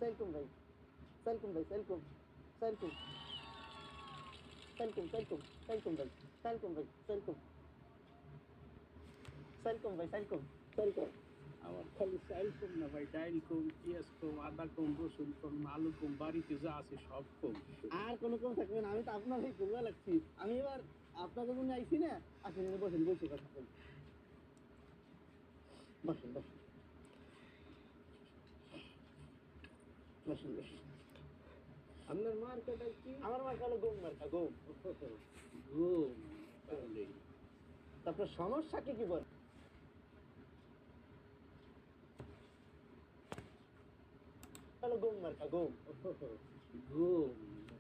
সেলকুম ভাই, সেলকুম ভাই, সেলকুম, সেলকুম, সেলকুম, সেলকুম, সেলকুম ভাই, সেলকুম ভাই, সেলকুম, সেলকুম ভাই, সেলকুম, সেলকুম। আমার খালি চাইল কম না ভাই, ডাইল কম, পেঁয়াজ কম, আদা কম, রসুন কম, আলু কম, বাড়িতে যা আছে সব কম। আর কোনো কম থাকবে না, আমি তো আপনারই ঘুরবা লাগছি। আমি এবার আপনাদের জন্য আইছি না, আসেন বসেন, বসে কথা বলি, বসেন বসেন বসেন বসেন। আপনার মার্কেটটা কি? আমার মার্কা হলো গম মার্কা, গম। ঘুম তাহলে তারপর সমস্যাকে কি বলে? হলো গম মার্কা, গম। ঘুম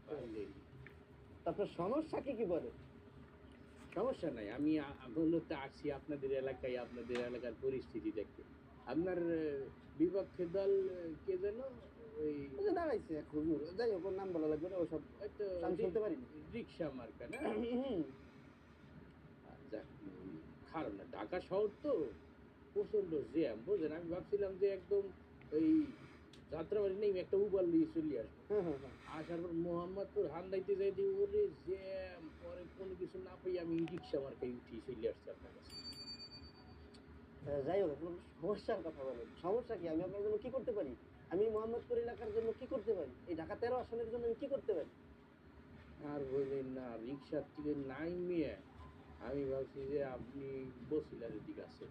তাহলে তারপর সমস্যাকে কি বলে? সমস্যা নাই, আমি মূলত আসছি আপনাদের এলাকায়, আপনাদের এলাকার পরিস্থিতি দেখতে। আপনার বিপক্ষে দল কে যেন ওই ওই যে দাঁড়াইছে এক হুজুর, যাই হোক ওর নাম বলা লাগবে না, ওসব হয়তো আমি শুনতে পারিনি। রিক্সা মার্কা না? হুম। যাক, খারাপ না, ঢাকা শহর তো প্রচন্ড জ্যাম, বুঝলেন। আমি ভাবছিলাম যে একদম ওই যাত্রাবাড়ি নেই একটা উবার নিয়ে চলে আসবো। হ্যাঁ হ্যাঁ হ্যাঁ। আসার পর মোহাম্মদপুর হান্দাইতে যাই যে ওরে জ্যাম, পরে কোনো কিছু না পাই আমি রিক্সা মার্কায় উঠি চলে আসছি আপনার কাছে। যাই হোক, আপনার সমস্যার কথা বলেন, সমস্যা কি? আমি আপনার জন্য কি করতে পারি? আমি মোহাম্মদপুর এলাকার জন্য কি করতে পারি? এই ঢাকা 13 আসনের জন্য আমি কি করতে পারি? আর বললেন না, রিক্সার থেকে নাই নিয়ে আমি ভাবছি যে আপনি বসিলার দিকে আছে,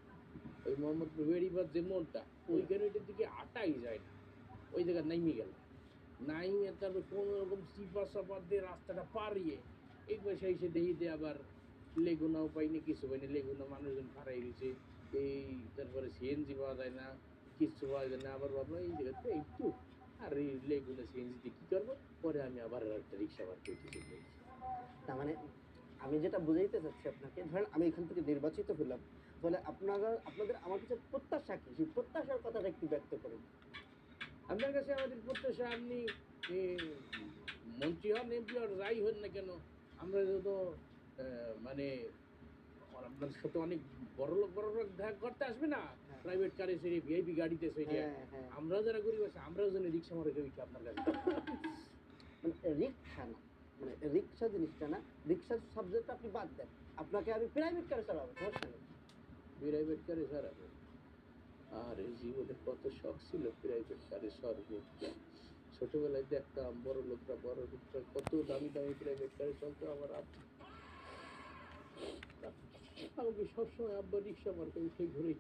ওই মোহাম্মদপুর বেড়িবাদ যে মোড়টা ওইখানে ওইটার দিকে আটাই যায় না, ওই জায়গায় নাইমে গেল, নাইমে তারপর কোনো রকম চিপা চাপা দিয়ে রাস্তাটা পারিয়ে এই পয়সা এসে দেখি দিয়ে আবার লেগুনাও পাইনি, কিছু পাইনি, লেগুনা মানুষজন খারাই গেছে, এই তারপরে সিএনজি পাওয়া যায় না, কিচ্ছু পাওয়া যায় না। আবার ভাবলাম এই জায়গাতে একটু আর এই লেগুনা সিএনজি দিয়ে কি করবো, পরে আমি আবার একটা রিক্সা বার করে চলে গেছি। তার মানে আমি যেটা বুঝাইতে চাচ্ছি আপনাকে, ধরেন আমি এখান থেকে নির্বাচিত হলাম, তাহলে আপনাদের আমার কাছে প্রত্যাশা কি? সেই প্রত্যাশার কথাটা একটু ব্যক্ত করুন। আপনার কাছে আমাদের প্রত্যাশা, আপনি এ, মন্ত্রী হন, এমপি হন, যাই হন না কেন, আমরা তো মানে আপনার সাথে অনেক বড় লোক দেখা করতে আসবে না, হ্যাঁ প্রাইভেট কারে সেরে ভিআইপি গাড়িতে সেরে, হ্যাঁ হ্যাঁ। আমরাও যারা গরিব আছে আমরাও যেন রিক্সা মারে উঠি আপনার কাছে। মানে রিক্সা না, মানে রিক্সা জিনিসটা না, রিক্সার সাবজেক্ট আপনি বাদ দেন, আপনাকে আমি প্রাইভেট কারে চালাবো, সমস্যা নেই। প্রাইভেট কারে সারাবে? আর এই জীবনে কত শখ ছিল প্রাইভেট কারে সরবো, ছোটবেলায় দেখতাম বড় লোকরা কত দামি দামি প্রাইভেট কারে চলতো, আমার আব্বা আমাকে সবসময় আব্বা রিক্সা মার্কে উঠে ঘুরেই